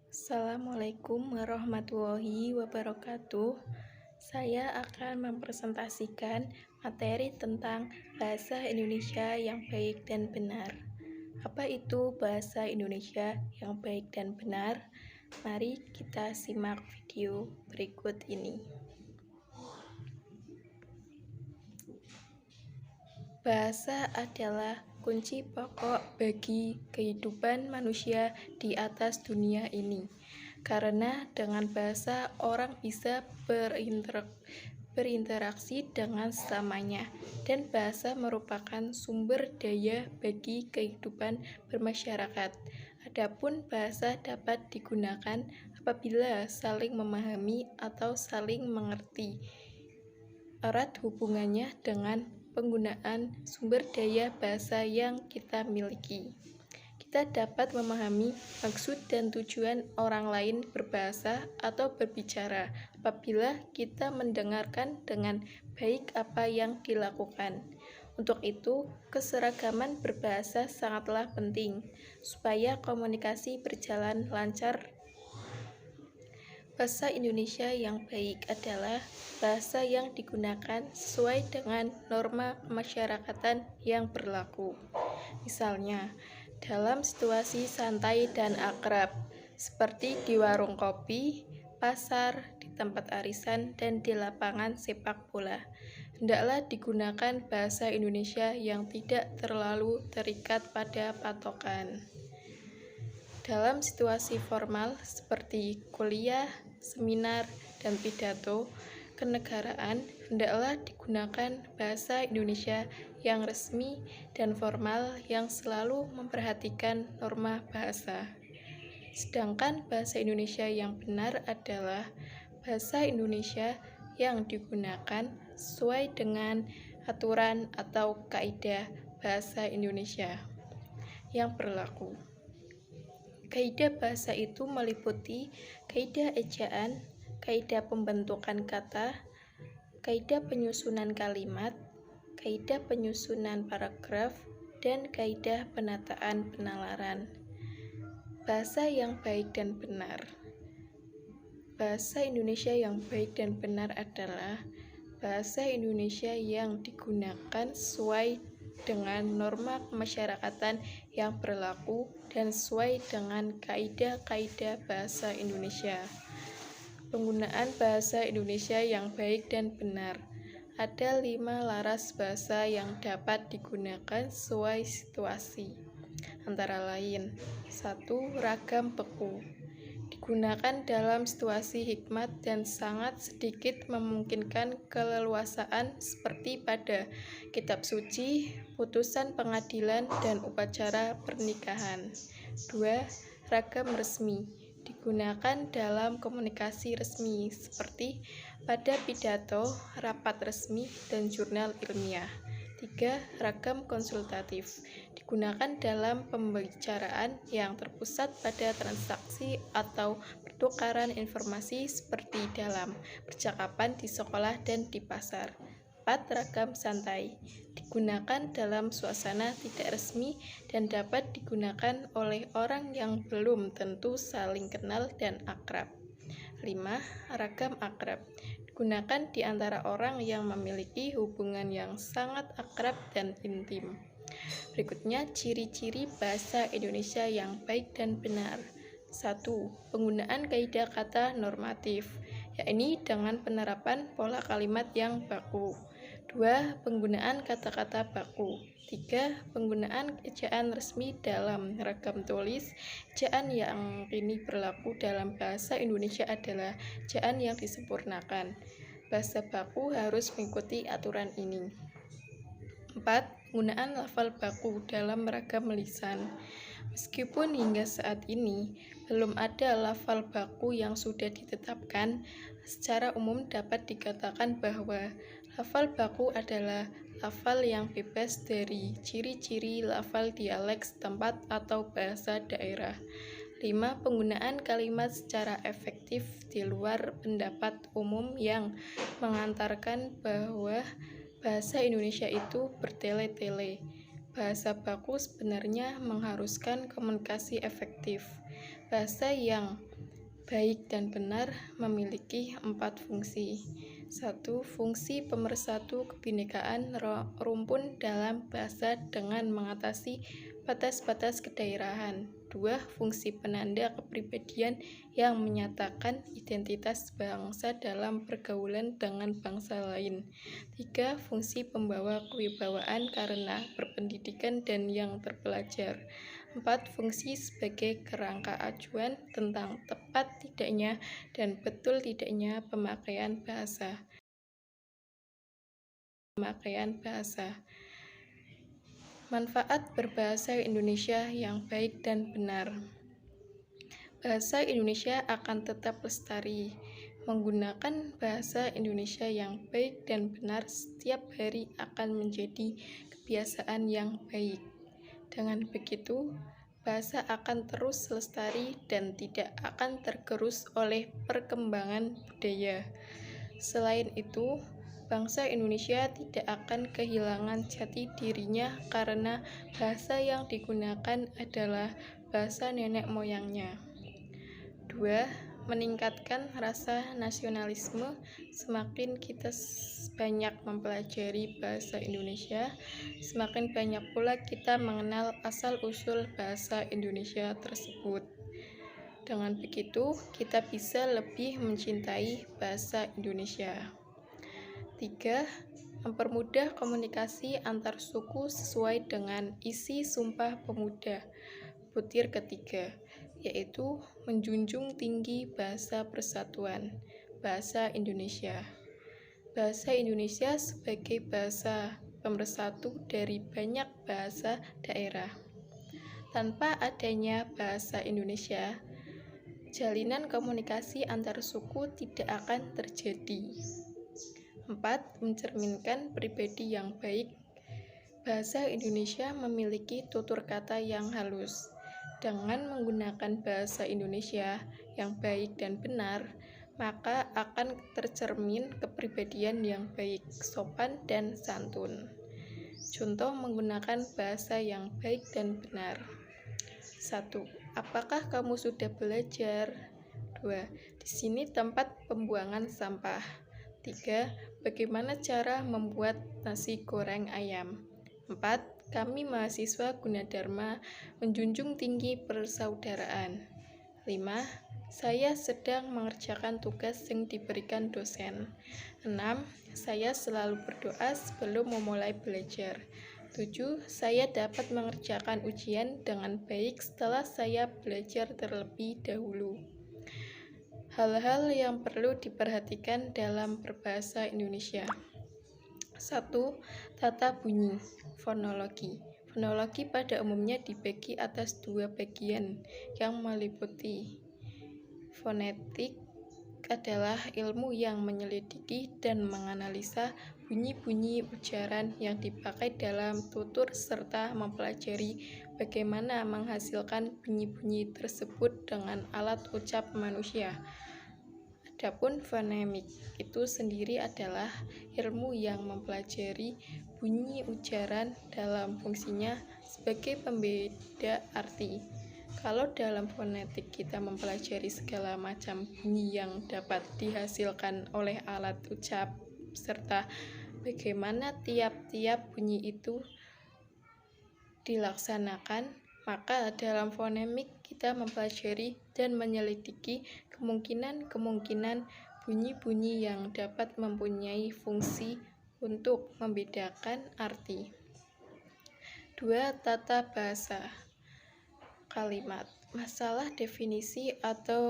Assalamualaikum warahmatullahi wabarakatuh. Saya akan mempresentasikan materi tentang bahasa Indonesia yang baik dan benar. Apa itu bahasa Indonesia yang baik dan benar? Mari kita simak video berikut ini. Bahasa adalah kunci pokok bagi kehidupan manusia di atas dunia ini. Karena dengan bahasa orang bisa berinteraksi dengan sesamanya, dan bahasa merupakan sumber daya bagi kehidupan bermasyarakat. Adapun bahasa dapat digunakan apabila saling memahami atau saling mengerti. Erat hubungannya dengan penggunaan sumber daya bahasa yang kita miliki. Kita dapat memahami maksud dan tujuan orang lain berbahasa atau berbicara apabila kita mendengarkan dengan baik apa yang dilakukan. Untuk itu, keseragaman berbahasa sangatlah penting supaya komunikasi berjalan lancar. Bahasa Indonesia yang baik adalah bahasa yang digunakan sesuai dengan norma kemasyarakatan yang berlaku. Misalnya, dalam situasi santai dan akrab, seperti di warung kopi, pasar, di tempat arisan, dan di lapangan sepak bola, hendaklah digunakan bahasa Indonesia yang tidak terlalu terikat pada patokan. Dalam situasi formal seperti kuliah, seminar, dan pidato kenegaraan, hendaklah digunakan bahasa Indonesia yang resmi dan formal yang selalu memperhatikan norma bahasa. Sedangkan bahasa Indonesia yang benar adalah bahasa Indonesia yang digunakan sesuai dengan aturan atau kaidah bahasa Indonesia yang berlaku. Kaidah bahasa itu meliputi kaidah ejaan, kaidah pembentukan kata, kaidah penyusunan kalimat, kaidah penyusunan paragraf, dan kaidah penataan penalaran. Bahasa yang baik dan benar. Bahasa Indonesia yang baik dan benar adalah bahasa Indonesia yang digunakan sesuai dengan norma kemasyarakatan yang berlaku dan sesuai dengan kaidah-kaidah bahasa Indonesia. Penggunaan bahasa Indonesia yang baik dan benar. Ada 5 laras bahasa yang dapat digunakan sesuai situasi. Antara lain, 1. Ragam beku. Digunakan dalam situasi hikmat dan sangat sedikit memungkinkan keleluasaan seperti pada kitab suci, putusan pengadilan, dan upacara pernikahan. 2. Ragam resmi. Digunakan dalam komunikasi resmi seperti pada pidato, rapat resmi, dan jurnal ilmiah. 3. Ragam konsultatif. Digunakan dalam pembicaraan yang terpusat pada transaksi atau pertukaran informasi seperti dalam percakapan di sekolah dan di pasar. 4. Ragam santai. Digunakan dalam suasana tidak resmi dan dapat digunakan oleh orang yang belum tentu saling kenal dan akrab. 5. Ragam akrab. Digunakan di antara orang yang memiliki hubungan yang sangat akrab dan intim. Berikutnya, ciri-ciri bahasa Indonesia yang baik dan benar. 1. Penggunaan kaidah kata normatif, yakni dengan penerapan pola kalimat yang baku. 2. Penggunaan kata-kata baku. 3. Penggunaan ejaan resmi dalam ragam tulis. Ejaan yang kini berlaku dalam bahasa Indonesia adalah ejaan yang disempurnakan. Bahasa baku harus mengikuti aturan ini. 4. Penggunaan lafal baku dalam ragam lisan. Meskipun hingga saat ini belum ada lafal baku yang sudah ditetapkan, secara umum dapat dikatakan bahwa lafal baku adalah lafal yang bebas dari ciri-ciri lafal dialek setempat atau bahasa daerah. 5. Penggunaan kalimat secara efektif di luar pendapat umum yang mengantarkan bahwa bahasa Indonesia itu bertele-tele. Bahasa baku sebenarnya mengharuskan komunikasi efektif. Bahasa yang baik dan benar memiliki 4 fungsi. 1. Fungsi pemersatu kebinekaan rumpun dalam bahasa dengan mengatasi batas-batas kedaerahan. 2. Fungsi penanda kepribadian yang menyatakan identitas bangsa dalam pergaulan dengan bangsa lain. 3. Fungsi pembawa kewibawaan karena berpendidikan dan yang terpelajar. 4. Fungsi sebagai kerangka acuan tentang tepat tidaknya dan betul tidaknya pemakaian bahasa. Manfaat berbahasa Indonesia yang baik dan benar. Bahasa Indonesia akan tetap lestari. Menggunakan bahasa Indonesia yang baik dan benar setiap hari akan menjadi kebiasaan yang baik. Dengan begitu, bahasa akan terus lestari dan tidak akan tergerus oleh perkembangan budaya. Selain itu, bangsa Indonesia tidak akan kehilangan jati dirinya karena bahasa yang digunakan adalah bahasa nenek moyangnya. 2. Meningkatkan rasa nasionalisme. Semakin kita banyak mempelajari bahasa Indonesia, semakin banyak pula kita mengenal asal-usul bahasa Indonesia tersebut. Dengan begitu, kita bisa lebih mencintai bahasa Indonesia. 3. Mempermudah komunikasi antar suku sesuai dengan isi Sumpah Pemuda butir ketiga, yaitu menjunjung tinggi bahasa persatuan, bahasa Indonesia. Bahasa Indonesia sebagai bahasa pemersatu dari banyak bahasa daerah. Tanpa adanya bahasa Indonesia, jalinan komunikasi antar suku tidak akan terjadi. 4. Mencerminkan pribadi yang baik. Bahasa Indonesia memiliki tutur kata yang halus. Dengan menggunakan bahasa Indonesia yang baik dan benar, maka akan tercermin kepribadian yang baik, sopan, dan santun. Contoh menggunakan bahasa yang baik dan benar. 1. Apakah kamu sudah belajar? 2. Di sini tempat pembuangan sampah. 3. Bagaimana cara membuat nasi goreng ayam? 4. Kami mahasiswa Gunadarma menjunjung tinggi persaudaraan. 5. Saya sedang mengerjakan tugas yang diberikan dosen. 6. Saya selalu berdoa sebelum memulai belajar. 7. Saya dapat mengerjakan ujian dengan baik setelah saya belajar terlebih dahulu. Hal-hal yang perlu diperhatikan dalam berbahasa Indonesia. 1. Tata bunyi, fonologi. Fonologi pada umumnya dibagi atas 2 bagian yang meliputi fonetik adalah ilmu yang menyelidiki dan menganalisa bunyi-bunyi ujaran yang dipakai dalam tutur serta mempelajari bagaimana menghasilkan bunyi-bunyi tersebut dengan alat ucap manusia. Adapun fonemik itu sendiri adalah ilmu yang mempelajari bunyi ujaran dalam fungsinya sebagai pembeda arti. Kalau dalam fonetik kita mempelajari segala macam bunyi yang dapat dihasilkan oleh alat ucap serta bagaimana tiap-tiap bunyi itu dilaksanakan, maka dalam fonemik kita mempelajari dan menyelidiki kemungkinan-kemungkinan bunyi-bunyi yang dapat mempunyai fungsi untuk membedakan arti. 2. Tata bahasa kalimat. Masalah definisi atau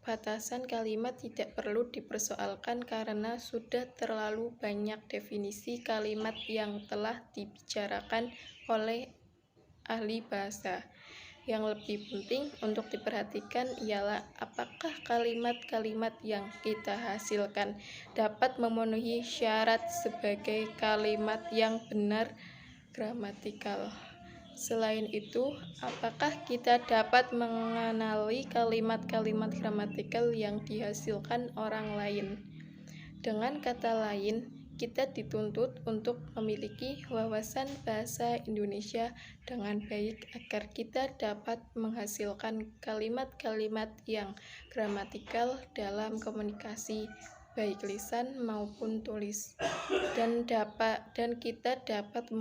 batasan kalimat tidak perlu dipersoalkan karena sudah terlalu banyak definisi kalimat yang telah dibicarakan oleh ahli bahasa. Yang lebih penting untuk diperhatikan ialah apakah kalimat-kalimat yang kita hasilkan dapat memenuhi syarat sebagai kalimat yang benar gramatikal. Selain itu, apakah kita dapat mengenali kalimat-kalimat gramatikal yang dihasilkan orang lain? Dengan kata lain, kita dituntut untuk memiliki wawasan bahasa Indonesia dengan baik agar kita dapat menghasilkan kalimat-kalimat yang gramatikal dalam komunikasi, baik lisan maupun tulis. Dan kita dapat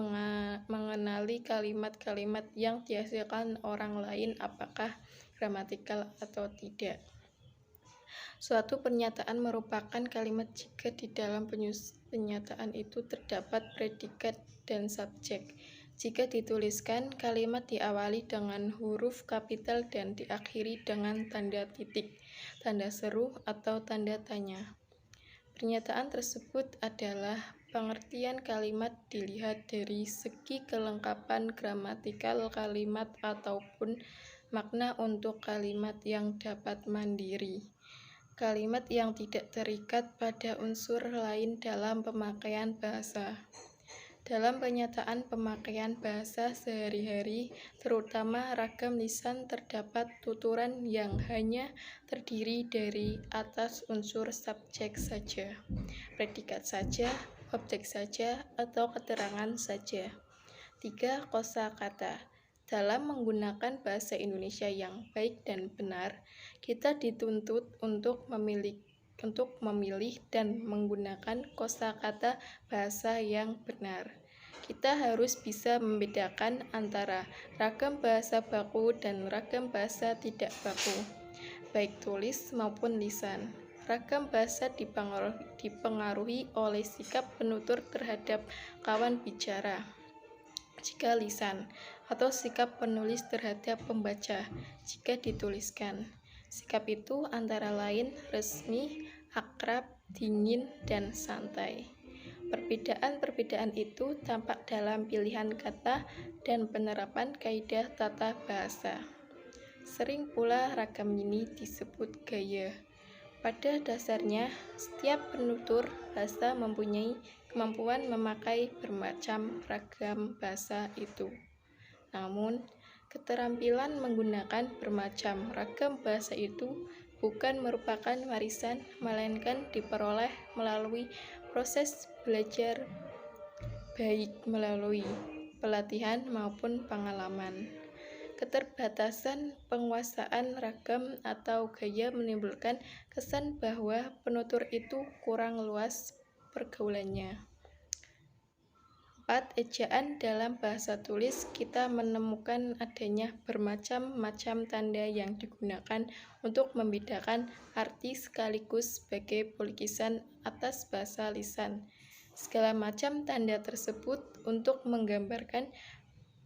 mengenali kalimat-kalimat yang dihasilkan orang lain apakah gramatikal atau tidak. Suatu pernyataan merupakan kalimat jika di dalam pernyataan itu terdapat predikat dan subjek. Jika dituliskan, kalimat diawali dengan huruf kapital dan diakhiri dengan tanda titik, tanda seru, atau tanda tanya. Pernyataan tersebut adalah pengertian kalimat dilihat dari segi kelengkapan gramatikal kalimat ataupun makna untuk kalimat yang dapat mandiri. Kalimat yang tidak terikat pada unsur lain dalam pemakaian bahasa. Dalam pernyataan pemakaian bahasa sehari-hari, terutama ragam lisan, terdapat tuturan yang hanya terdiri dari atas unsur subjek saja, predikat saja, objek saja, atau keterangan saja. 3. Kosakata. Dalam menggunakan bahasa Indonesia yang baik dan benar, kita dituntut untuk memilih dan menggunakan kosakata bahasa yang benar. Kita harus bisa membedakan antara ragam bahasa baku dan ragam bahasa tidak baku, baik tulis maupun lisan. Ragam bahasa dipengaruhi oleh sikap penutur terhadap kawan bicara, jika lisan, atau sikap penulis terhadap pembaca, jika dituliskan. Sikap itu antara lain resmi, akrab, dingin, dan santai. Perbedaan-perbedaan itu tampak dalam pilihan kata dan penerapan kaidah tata bahasa. Sering pula ragam ini disebut gaya. Pada dasarnya, setiap penutur bahasa mempunyai kemampuan memakai bermacam ragam bahasa itu. Namun, keterampilan menggunakan bermacam ragam bahasa itu bukan merupakan warisan, melainkan diperoleh melalui proses belajar, baik melalui pelatihan maupun pengalaman. Keterbatasan penguasaan ragam atau gaya menimbulkan kesan bahwa penutur itu kurang luas pergaulannya. 4. Ejaan. Dalam bahasa tulis, kita menemukan adanya bermacam-macam tanda yang digunakan untuk membedakan arti sekaligus sebagai pelukisan atas bahasa lisan. Segala macam tanda tersebut untuk menggambarkan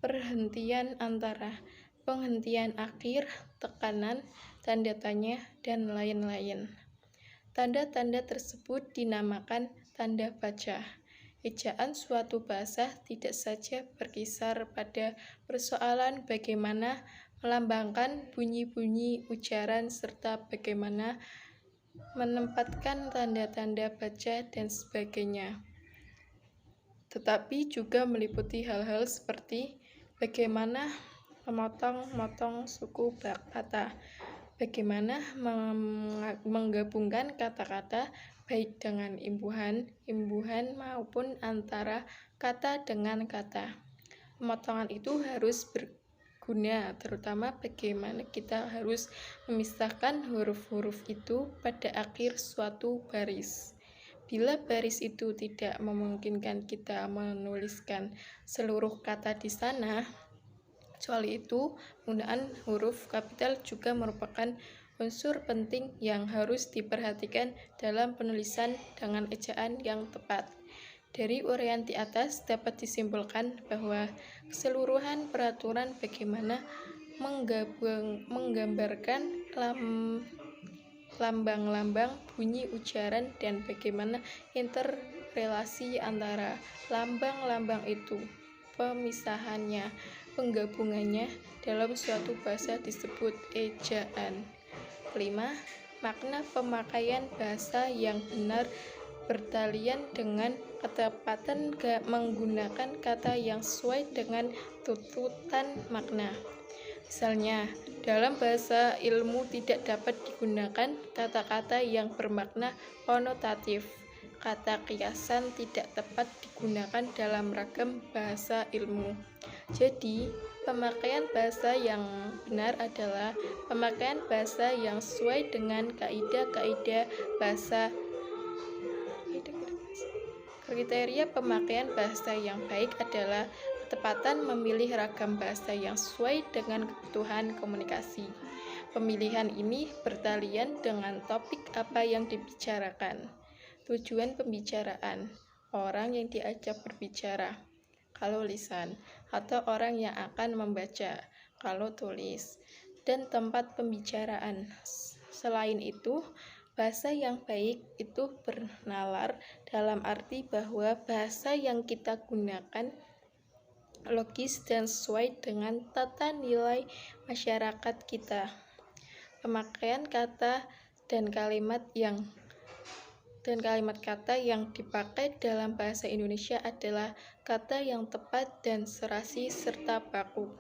perhentian antara, penghentian akhir, tekanan, tanda tanya, dan lain-lain. Tanda-tanda tersebut dinamakan tanda baca. Ejaan suatu bahasa tidak saja berkisar pada persoalan bagaimana melambangkan bunyi-bunyi ujaran serta bagaimana menempatkan tanda-tanda baca dan sebagainya, tetapi juga meliputi hal-hal seperti bagaimana memotong-motong suku kata, bagaimana menggabungkan kata-kata baik dengan imbuhan maupun antara kata dengan kata. Pemotongan itu harus berguna, terutama bagaimana kita harus memisahkan huruf-huruf itu pada akhir suatu baris. Bila baris itu tidak memungkinkan kita menuliskan seluruh kata di sana, kecuali itu, penggunaan huruf kapital juga merupakan unsur penting yang harus diperhatikan dalam penulisan dengan ejaan yang tepat. Dari uraian di atas dapat disimpulkan bahwa keseluruhan peraturan bagaimana menggambarkan lambang-lambang bunyi ujaran dan bagaimana interrelasi antara lambang-lambang itu, pemisahannya, penggabungannya dalam suatu bahasa disebut ejaan. 5. Makna pemakaian bahasa yang benar bertalian dengan ketepatan menggunakan kata yang sesuai dengan tuntutan makna. Misalnya, dalam bahasa ilmu tidak dapat digunakan kata-kata yang bermakna konotatif. Kata kiasan tidak tepat digunakan dalam ragam bahasa ilmu. Jadi, pemakaian bahasa yang benar adalah pemakaian bahasa yang sesuai dengan kaidah-kaidah bahasa. Kriteria pemakaian bahasa yang baik adalah ketepatan memilih ragam bahasa yang sesuai dengan kebutuhan komunikasi. Pemilihan ini bertalian dengan topik apa yang dibicarakan. Tujuan pembicaraan, orang yang diajak berbicara, kalau lisan, atau orang yang akan membaca, kalau tulis, dan tempat pembicaraan. Selain itu, bahasa yang baik itu bernalar dalam arti bahwa bahasa yang kita gunakan logis dan sesuai dengan tata nilai masyarakat kita. Pemakaian kata dan kalimat kata yang dipakai dalam bahasa Indonesia adalah kata yang tepat dan serasi serta baku.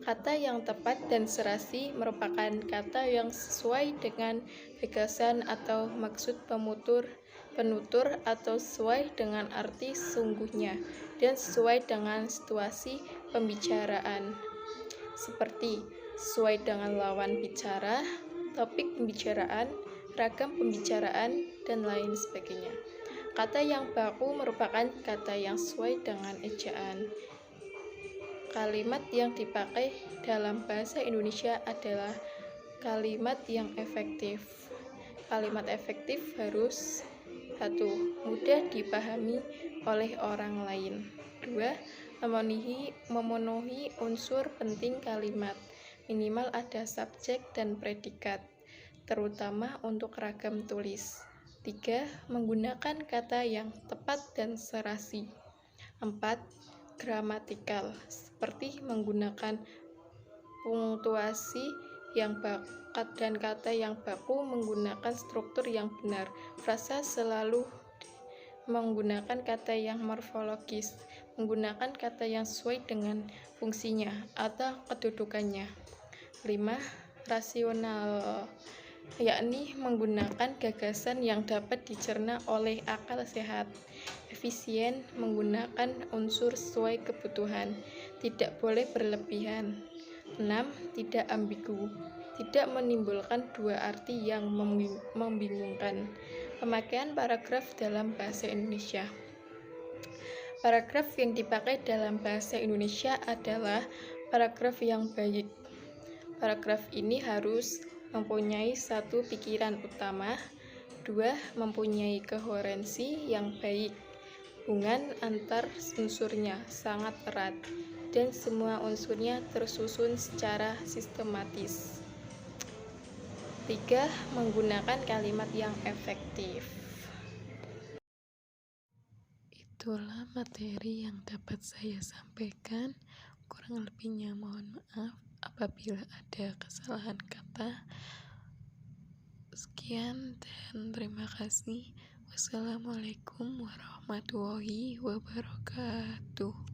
Kata yang tepat dan serasi merupakan kata yang sesuai dengan gagasan atau maksud penutur atau sesuai dengan arti sungguhnya dan sesuai dengan situasi pembicaraan. Seperti sesuai dengan lawan bicara, topik pembicaraan, ragam pembicaraan, dan lain sebagainya. Kata yang baku merupakan kata yang sesuai dengan ejaan. Kalimat yang dipakai dalam bahasa Indonesia adalah kalimat yang efektif. Kalimat efektif harus 1. Mudah dipahami oleh orang lain. 2. Memenuhi unsur penting kalimat. Minimal ada subjek dan predikat, terutama untuk ragam tulis. 3. Menggunakan kata yang tepat dan serasi. 4. Gramatikal, seperti menggunakan punktuasi yang bakat dan kata yang baku, menggunakan struktur yang benar. Frasa selalu menggunakan kata yang morfologis, menggunakan kata yang sesuai dengan fungsinya atau kedudukannya. 5. Rasional, yakni menggunakan gagasan yang dapat dicerna oleh akal sehat. Efisien, menggunakan unsur sesuai kebutuhan, tidak boleh berlebihan. 6. Tidak ambigu, tidak menimbulkan dua arti yang membingungkan. Pemakaian paragraf dalam bahasa Indonesia. Paragraf yang dipakai dalam bahasa Indonesia adalah paragraf yang baik. Paragraf ini harus mempunyai 1. Pikiran utama, 2. Mempunyai koherensi yang baik, hubungan antar unsurnya sangat erat, dan semua unsurnya tersusun secara sistematis. 3. Menggunakan kalimat yang efektif. Itulah materi yang dapat saya sampaikan. Kurang lebihnya mohon maaf apabila ada kesalahan kata. Sekian dan terima kasih. Wassalamualaikum warahmatullahi wabarakatuh.